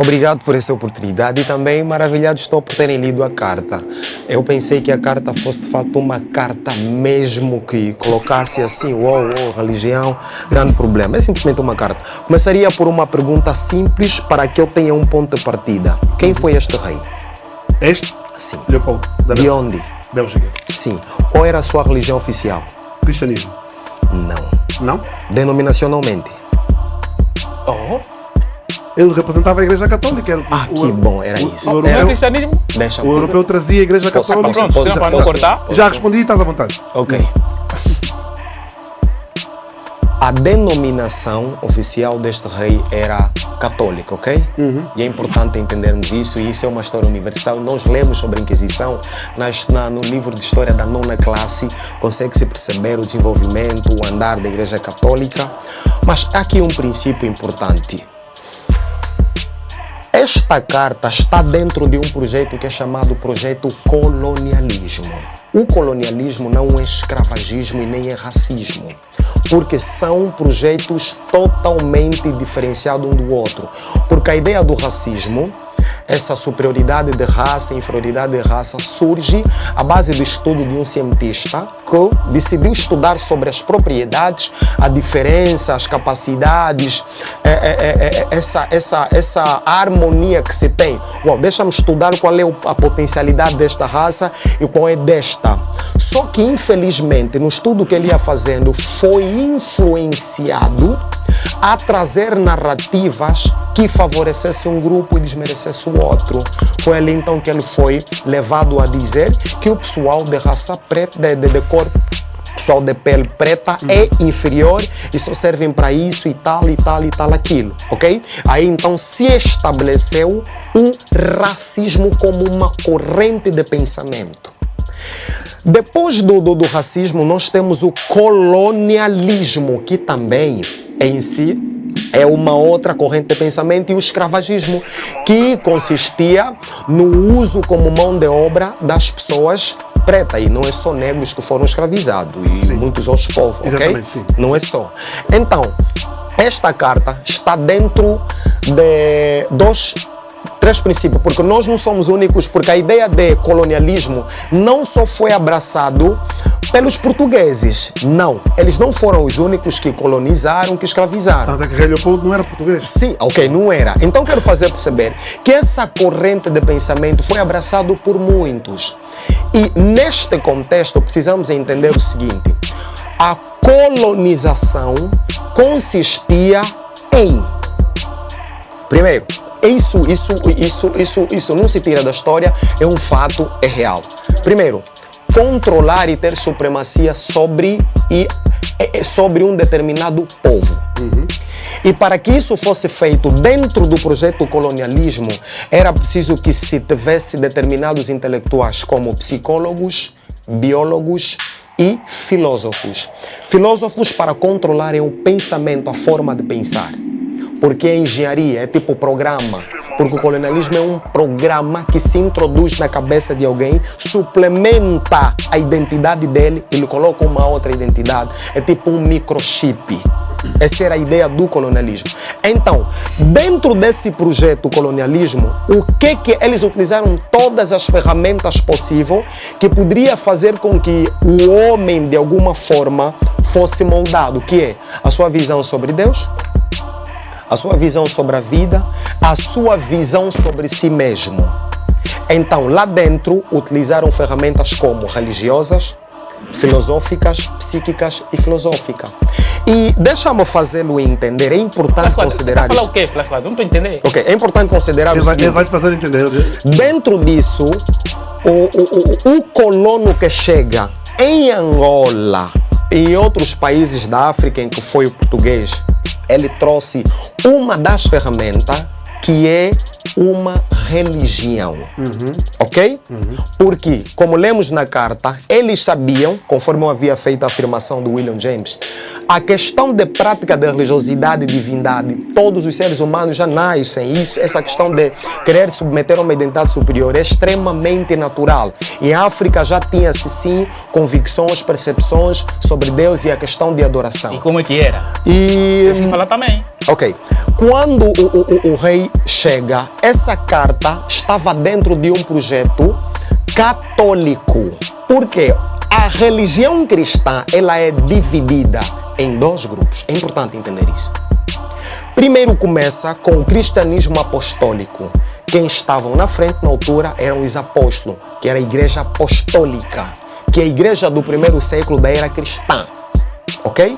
Obrigado por essa oportunidade e também maravilhado estou por terem lido a carta. Eu pensei que a carta fosse de fato uma carta mesmo que colocasse assim, religião, grande problema. É simplesmente uma carta. Começaria por uma pergunta simples para que eu tenha um ponto de partida. Quem foi este rei? Este? Sim. Leopoldo. De onde? Bélgica. Sim. Qual era a sua religião oficial? Cristianismo. Não. Não? Denominacionalmente? Oh, Ele representava a Igreja Católica. Que bom, era isso. não é cristianismo? Deixa-me. O europeu trazia a Igreja Posso- Católica. Pronto, posso- para não posso- cortar. Já respondi, estás à vontade. Ok. A denominação oficial deste rei era católica, ok? E é importante entendermos isso, e isso é uma história universal. Nós lemos sobre a Inquisição no livro de história da nona classe, consegue-se perceber o desenvolvimento, o andar da Igreja Católica. Mas há aqui um princípio importante. Esta carta está dentro de um projeto que é chamado Projeto Colonialismo. O colonialismo não é escravagismo e nem é racismo, porque são projetos totalmente diferenciados um do outro. Porque a ideia do racismo, essa superioridade de raça, inferioridade de raça, surge à base do estudo de um cientista que decidiu estudar sobre as propriedades, a diferença, as capacidades, essa harmonia que se tem. Deixa-me estudar qual é a potencialidade desta raça e qual é desta. Só que, infelizmente, no estudo que ele ia fazendo, foi influenciado a trazer narrativas que favorecesse um grupo e desmerecesse o outro. Foi ali então que ele foi levado a dizer que o pessoal de raça preta, de cor, pessoal de pele preta é inferior e só servem para isso e tal, aquilo, ok? Aí então se estabeleceu o racismo como uma corrente de pensamento. Depois do racismo, nós temos o colonialismo, que também em si é uma outra corrente de pensamento, e o escravagismo, que consistia no uso como mão de obra das pessoas pretas, e não é só negros que foram escravizados, e muitos outros povos, ok? Exatamente, sim. Não é só. Então, esta carta está dentro dos três princípios, porque nós não somos únicos, porque a ideia de colonialismo não só foi abraçado pelos portugueses, não. Eles não foram os únicos que colonizaram, que escravizaram. Tanto é que o rei Leopoldo não era português. Sim, ok, não era. Então quero fazer perceber que essa corrente de pensamento foi abraçado por muitos. E neste contexto precisamos entender o seguinte: a colonização consistia em, primeiro, isso não se tira da história, é um fato, é real. Primeiro, controlar e ter supremacia sobre um determinado povo. E para que isso fosse feito dentro do projeto colonialismo, era preciso que se tivesse determinados intelectuais como psicólogos, biólogos e filósofos. Filósofos para controlarem o pensamento, a forma de pensar. Porque a engenharia é tipo programa. Porque o colonialismo é um programa que se introduz na cabeça de alguém, suplementa a identidade dele e lhe coloca uma outra identidade. É tipo um microchip. Essa era a ideia do colonialismo. Então, dentro desse projeto colonialismo, o que eles utilizaram? Todas as ferramentas possíveis que poderia fazer com que o homem, de alguma forma, fosse moldado, que é a sua visão sobre Deus, a sua visão sobre a vida, a sua visão sobre si mesmo. Então, lá dentro, utilizaram ferramentas como religiosas, filosóficas, psíquicas e filosóficas. E deixa-me fazê-lo entender, é importante considerar isso. isso. O quê, Flashcard? Não estou entendendo. Ok, é importante considerar o Ele seguinte. vai te fazer entender. Dentro disso, o colono que chega em Angola e em outros países da África em que foi o português, ele trouxe uma das ferramentas que é uma religião, ok? Porque, como lemos na carta, eles sabiam, conforme eu havia feito a afirmação do William James, A questão de prática da religiosidade e divindade, todos os seres humanos já nascem. Essa questão de querer submeter a uma identidade superior é extremamente natural. Em África já tinha-se sim convicções, percepções sobre Deus e a questão de adoração. E como é que era? E Falar também. ok. Quando o rei chega, essa carta estava dentro de um projeto católico. Por quê? A religião cristã, ela é dividida em dois grupos. É importante entender isso. Primeiro começa com o cristianismo apostólico. Quem estavam na frente na altura eram os apóstolos, que era a igreja apostólica, que é a igreja do primeiro século da era cristã. Ok?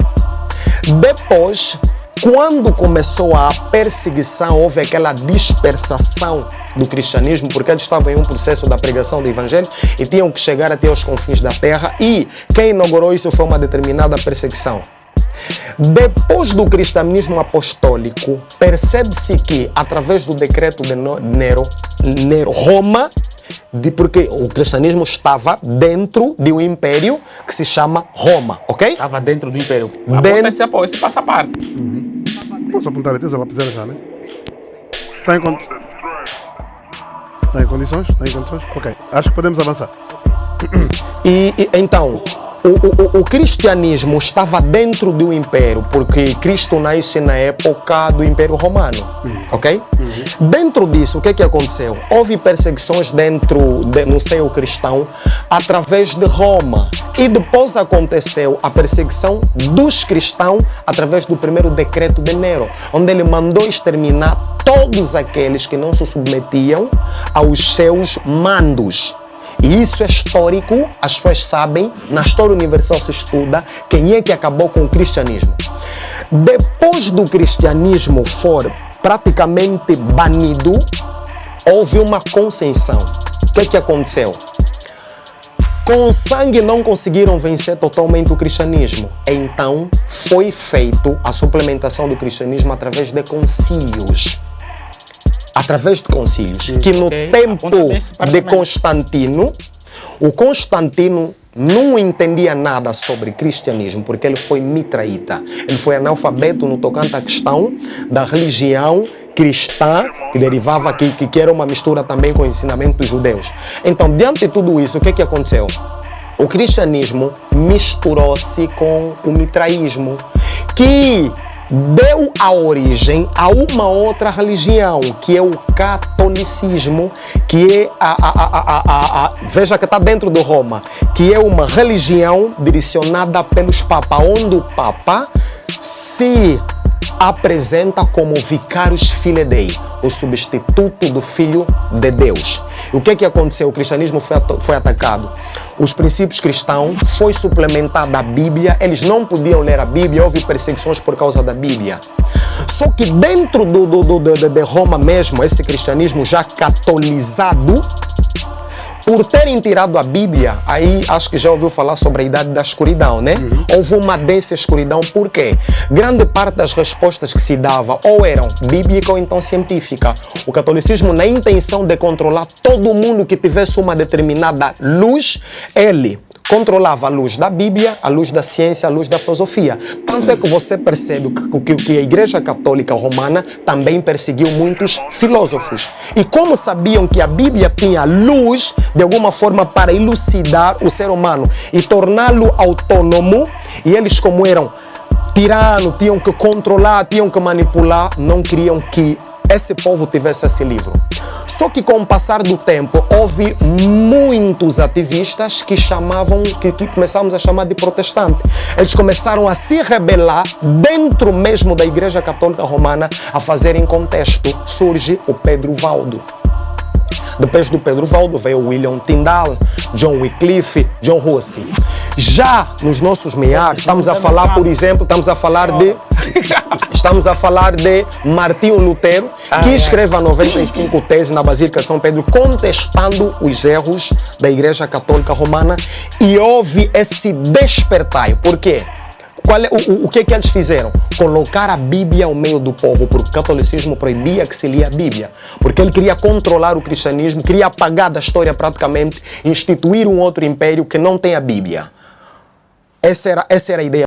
Depois, quando começou a perseguição, houve aquela dispersação do cristianismo, porque eles estavam em um processo da pregação do evangelho e tinham que chegar até os confins da terra, e quem inaugurou isso foi uma determinada perseguição. Depois do cristianismo apostólico, percebe-se que, através do decreto de Nero, Roma, porque o cristianismo estava dentro de um império que se chama Roma, ok? Estava dentro do império. Aponta esse passaporte. Posso apontar a tesa lapiseira já, né? Está em condições? Está em condições? Ok. Acho que podemos avançar. Então, o cristianismo estava dentro do império, porque Cristo nasce na época do Império Romano, ok? Dentro disso, o que aconteceu? Houve perseguições no seio cristão através de Roma. E depois aconteceu a perseguição dos cristãos através do primeiro decreto de Nero, onde ele mandou exterminar todos aqueles que não se submetiam aos seus mandos. E isso é histórico, as pessoas sabem, na história universal se estuda quem é que acabou com o cristianismo. Depois do cristianismo for praticamente banido, houve uma concessão. O que aconteceu? Com sangue não conseguiram vencer totalmente o cristianismo. Então foi feito a suplementação do cristianismo através de concílios. Através de concílios, que no tempo de Constantino, o Constantino não entendia nada sobre cristianismo, porque ele foi mitraíta. Ele foi analfabeto no tocante à questão da religião cristã, que derivava aqui, que era uma mistura também com o ensinamento dos judeus. Então, diante de tudo isso, o que aconteceu? O cristianismo misturou-se com o mitraísmo, que deu a origem a uma outra religião, que é o catolicismo, que é veja que está dentro de Roma, que é uma religião direcionada pelos papas, onde o papa se apresenta como vicarius filii Dei, o substituto do Filho de Deus. E o que aconteceu? O cristianismo foi atacado. Os princípios cristãos foi suplementada a Bíblia, eles não podiam ler a Bíblia, houve perseguições por causa da Bíblia. Só que dentro de Roma mesmo, esse cristianismo já catolizado, por terem tirado a Bíblia, aí acho que já ouviu falar sobre a idade da escuridão, né? Houve uma densa escuridão, por quê? Grande parte das respostas que se dava ou eram bíblicas ou então científicas. O catolicismo, na intenção de controlar todo mundo que tivesse uma determinada luz, ele controlava a luz da Bíblia, a luz da ciência, a luz da filosofia. Tanto é que você percebe que a Igreja Católica Romana também perseguiu muitos filósofos. E como sabiam que a Bíblia tinha luz, de alguma forma, para elucidar o ser humano e torná-lo autônomo, e eles, como eram tiranos, tinham que controlar, tinham que manipular, não queriam que esse povo tivesse esse livro. Só que com o passar do tempo, houve muitos ativistas que começamos a chamar de protestantes. Eles começaram a se rebelar dentro mesmo da Igreja Católica Romana, a fazerem contexto. Surge o Pedro Valdo. Depois do Pedro Valdo veio William Tyndale, John Wycliffe, John Hussey. Já nos nossos meados, estamos a falar, por exemplo, estamos a falar de Martinho Lutero, que escreve a 95 teses na Basílica de São Pedro, contestando os erros da Igreja Católica Romana, e houve esse despertar. Por quê? O que eles fizeram? Colocar a Bíblia ao meio do povo, porque o catolicismo proibia que se lia a Bíblia, porque ele queria controlar o cristianismo, queria apagar da história praticamente, instituir um outro império que não tem a Bíblia. Essa era a ideia.